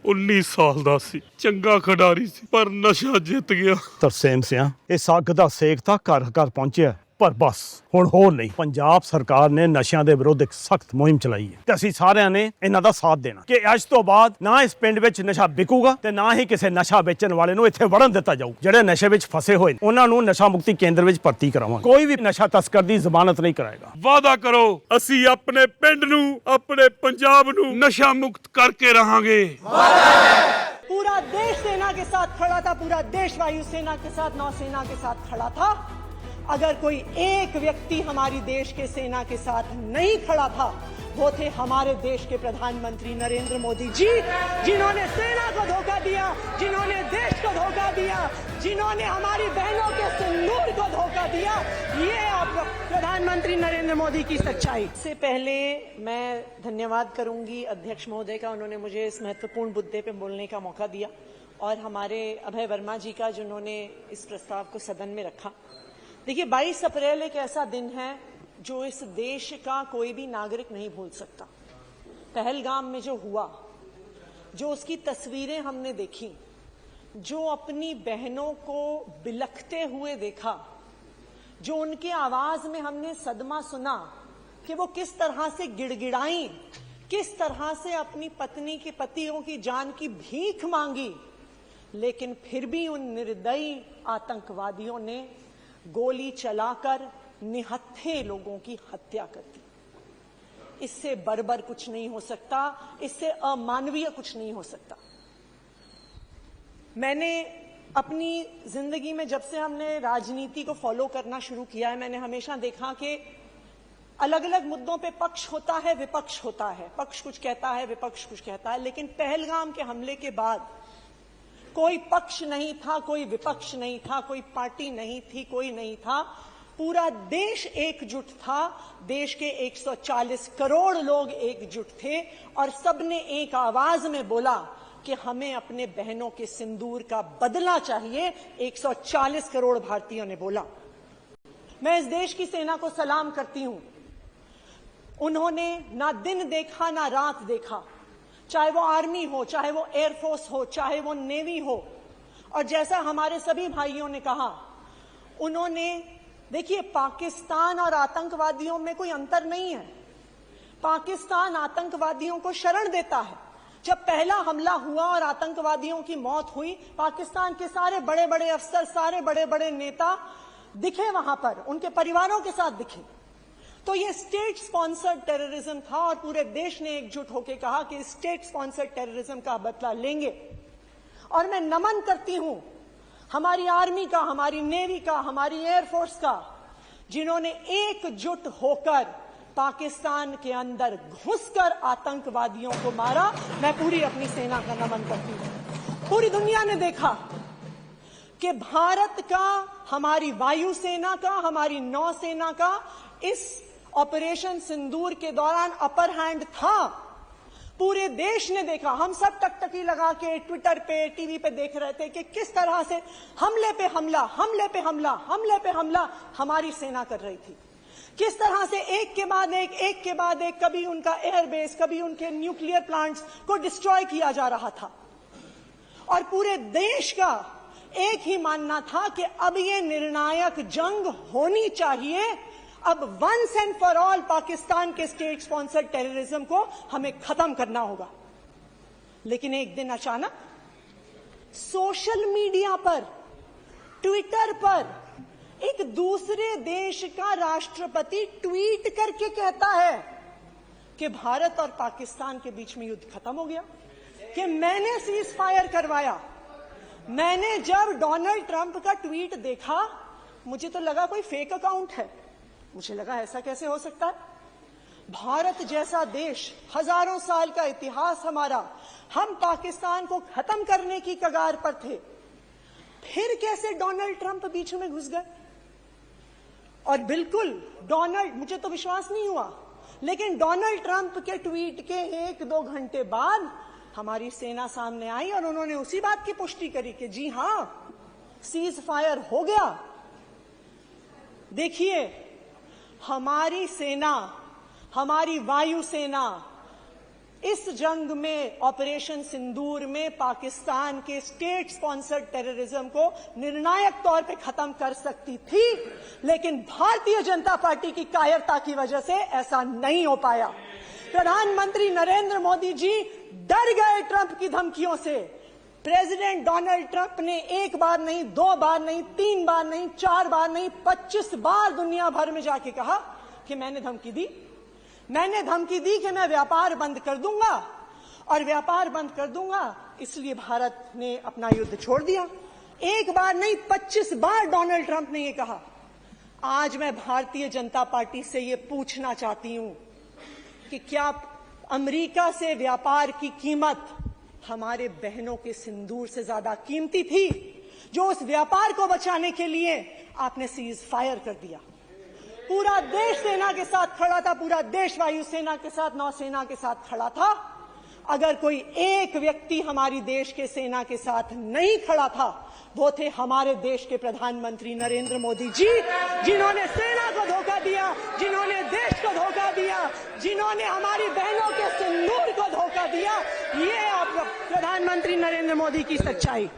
19 ਸਾਲ ਦਾ ਸੀ, ਚੰਗਾ ਖਿਡਾਰੀ ਸੀ, ਪਰ ਨਸ਼ਾ ਜਿੱਤ ਗਿਆ। ਤਰਸੇਮ ਸਿਆ, ਇਸ ਅੱਗ ਦਾ ਸੇਕ ਤਾਂ ਘਰ ਘਰ ਪਹੁੰਚਿਆ, ਪਰ ਬਸ ਹੁਣ ਹੋਰ ਨਹੀਂ। ਪੰਜਾਬ ਸਰਕਾਰ ਨੇ ਨਸ਼ਿਆਂ ਦੇ ਵਿਰੁੱਧ ਇੱਕ ਸਖਤ ਮੁਹਿੰਮ ਚਲਾਈ ਹੈ ਤੇ ਅਸੀਂ ਸਾਰਿਆਂ ਨੇ ਇਹਨਾਂ ਦਾ ਸਾਥ ਦੇਣਾ ਕਿ ਅੱਜ ਤੋਂ ਬਾਅਦ ਨਾ ਇਸ ਪਿੰਡ ਵਿੱਚ ਨਸ਼ਾ ਵਿਕੂਗਾ ਤੇ ਨਾ ਹੀ ਕਿਸੇ ਨਸ਼ਾ ਵੇਚਣ ਵਾਲੇ ਨੂੰ ਇੱਥੇ ਵੜਨ ਦਿੱਤਾ ਜਾਊ। ਜਿਹੜੇ ਨਸ਼ੇ ਵਿੱਚ ਫਸੇ ਹੋਏ ਨੇ ਉਹਨਾਂ ਨੂੰ ਨਸ਼ਾ ਮੁਕਤੀ ਕੇਂਦਰ ਵਿੱਚ ਭਰਤੀ ਕਰਾਵਾਂਗੇ। ਕੋਈ ਵੀ ਨਸ਼ਾ ਤਸਕਰ ਦੀ ਜ਼ਮਾਨਤ ਨਹੀਂ ਕਰਾਏਗਾ। ਵਾਅਦਾ ਕਰੋ, ਅਸੀਂ ਆਪਣੇ ਪਿੰਡ ਨੂੰ, ਆਪਣੇ ਪੰਜਾਬ ਨੂੰ ਨਸ਼ਾ ਮੁਕਤ ਕਰਕੇ रहांगे। पूरा देश सेना के साथ खड़ा था, पूरा देश वायु सेना के साथ, नौसेना के साथ खड़ा था। अगर कोई एक व्यक्ति हमारी देश के सेना के साथ नहीं खड़ा था, वो थे हमारे देश के प्रधानमंत्री नरेंद्र मोदी जी, जिन्होंने सेना को धोखा दिया, जिन्होंने देश को धोखा दिया, जिन्होंने हमारी बहनों के सिंदूर को धोखा दिया। ये आप प्रधानमंत्री नरेंद्र मोदी की सच्चाई। से पहले मैं धन्यवाद करूंगी अध्यक्ष महोदय का, उन्होंने मुझे इस महत्वपूर्ण मुद्दे पे बोलने का मौका दिया, और हमारे अभय वर्मा जी का, जिन्होंने इस प्रस्ताव को सदन में रखा। देखिए, 22 अप्रैल एक ऐसा दिन है जो इस देश का कोई भी नागरिक नहीं भूल सकता। पहलगाम में जो हुआ, जो उसकी तस्वीरें हमने देखी, जो अपनी बहनों को बिलखते हुए देखा, जो उनके आवाज में हमने सदमा सुना कि वो किस तरह से गिड़गिड़ाई, किस तरह से अपनी पत्नी के पतियों की जान की भीख मांगी, लेकिन फिर भी उन निर्दयी आतंकवादियों ने गोली चलाकर निहत्थे लोगों की हत्या कर दी। इससे बर्बर कुछ नहीं हो सकता, इससे अमानवीय कुछ नहीं हो सकता। मैंने अपनी जिंदगी में, जब से हमने राजनीति को फॉलो करना शुरू किया है, मैंने हमेशा देखा कि अलग अलग मुद्दों पे पक्ष होता है, विपक्ष होता है। पक्ष कुछ कहता है, विपक्ष कुछ कहता है, लेकिन पहलगाम के हमले के बाद कोई पक्ष नहीं था, कोई विपक्ष नहीं था, कोई पार्टी नहीं थी, कोई नहीं था। पूरा देश एकजुट था। देश के 140 करोड़ लोग एकजुट थे, और सबने एक आवाज में बोला कि हमें अपने बहनों के सिंदूर का बदला चाहिए। 140 करोड़ भारतीयों ने बोला। मैं इस देश की सेना को सलाम करती हूं। उन्होंने ना दिन देखा ना रात देखा, चाहे वो आर्मी हो, चाहे वो एयरफोर्स हो, चाहे वो नेवी हो। और जैसा हमारे सभी भाइयों ने कहा, उन्होंने, देखिए, पाकिस्तान और आतंकवादियों में कोई अंतर नहीं है। पाकिस्तान आतंकवादियों को शरण देता है। जब पहला हमला हुआ और आतंकवादियों की मौत हुई, पाकिस्तान के सारे बड़े बड़े अफसर, सारे बड़े बड़े नेता दिखे वहां पर, उनके परिवारों के साथ दिखे। तो ये स्टेट स्पॉन्सर्ड टेररिज्म था, और पूरे देश ने एकजुट होकर कहा कि स्टेट स्पॉन्सर्ड टेररिज्म का बदला लेंगे। और मैं नमन करती हूं हमारी आर्मी का, हमारी नेवी का, हमारी एयरफोर्स का, जिन्होंने एकजुट होकर पाकिस्तान के अंदर घुसकर आतंकवादियों को मारा। मैं पूरी अपनी सेना का नमन करती हूं। पूरी दुनिया ने देखा कि भारत का, हमारी वायुसेना का, हमारी नौसेना का इस ऑपरेशन सिंदूर के दौरान अपर हैंड था। पूरे देश ने देखा। हम सब टकटकी लगा के ट्विटर पे, टीवी पे देख रहे थे कि किस तरह से हमले पे हमला, हमले पे हमला, हमले पे हमला हमारी सेना कर रही थी। किस तरह से एक के बाद एक, कभी उनका एयरबेस, कभी उनके न्यूक्लियर प्लांट्स को डिस्ट्रॉय किया जा रहा था। और पूरे देश का एक ही मानना था कि अब ये निर्णायक जंग होनी चाहिए। अब once and for all Pakistan के स्टेट स्पॉन्सर्ड टेररिज्म को हमें खत्म करना होगा। लेकिन एक दिन अचानक सोशल मीडिया पर, ट्विटर पर, एक दूसरे देश का राष्ट्रपति ट्वीट करके कहता है कि भारत और पाकिस्तान के बीच में युद्ध खत्म हो गया, कि मैंने सीज फायर करवाया। मैंने जब डोनाल्ड ट्रंप का ट्वीट देखा, मुझे तो लगा कोई फेक अकाउंट है। मुझे लगा ऐसा कैसे हो सकता है? भारत जैसा देश, हजारों साल का इतिहास हमारा, हम पाकिस्तान को खत्म करने की कगार पर थे, फिर कैसे डोनाल्ड ट्रंप बीच में घुस गए? और बिल्कुल डोनाल्ड, मुझे तो विश्वास नहीं हुआ, लेकिन डोनाल्ड ट्रंप के ट्वीट के 1-2 घंटे बाद हमारी सेना सामने आई और उन्होंने उसी बात की पुष्टि करी कि जी हां, सीज फायर हो गया। देखिए, हमारी सेना, हमारी वायुसेना इस जंग में, ऑपरेशन सिंदूर में पाकिस्तान के स्टेट स्पॉन्सर्ड टेररिज्म को निर्णायक तौर पे खत्म कर सकती थी, लेकिन भारतीय जनता पार्टी की कायरता की वजह से ऐसा नहीं हो पाया। प्रधानमंत्री नरेंद्र मोदी जी डर गए ट्रंप की धमकियों से। प्रेसिडेंट डोनाल्ड ट्रंप ने एक बार नहीं, दो बार नहीं, तीन बार नहीं, चार बार नहीं, 25 बार दुनिया भर में जाके कहा कि मैंने धमकी दी कि मैं व्यापार बंद कर दूंगा, और व्यापार बंद कर दूंगा इसलिए भारत ने अपना युद्ध छोड़ दिया। एक बार नहीं, 25 बार डोनाल्ड ट्रंप ने यह कहा। आज मैं भारतीय जनता पार्टी से यह पूछना चाहती हूं कि क्या अमेरिका से व्यापार की कीमत हमारे बहनों के सिंदूर से ज्यादा कीमती थी, जो उस व्यापार को बचाने के लिए आपने सीज फायर कर दिया। पूरा देश सेना के साथ खड़ा था, पूरा देश वायुसेना के साथ, नौसेना के साथ खड़ा था। अगर कोई एक व्यक्ति हमारी देश के सेना के साथ नहीं खड़ा था, वो थे हमारे देश के प्रधानमंत्री नरेंद्र मोदी जी, जिन्होंने सेना को धोखा दिया, जिन्होंने देश को धोखा दिया, जिन्होंने हमारी बहनों के सिंदूर को धोखा दिया। ये आप प्रधानमंत्री नरेंद्र मोदी की सच्चाई।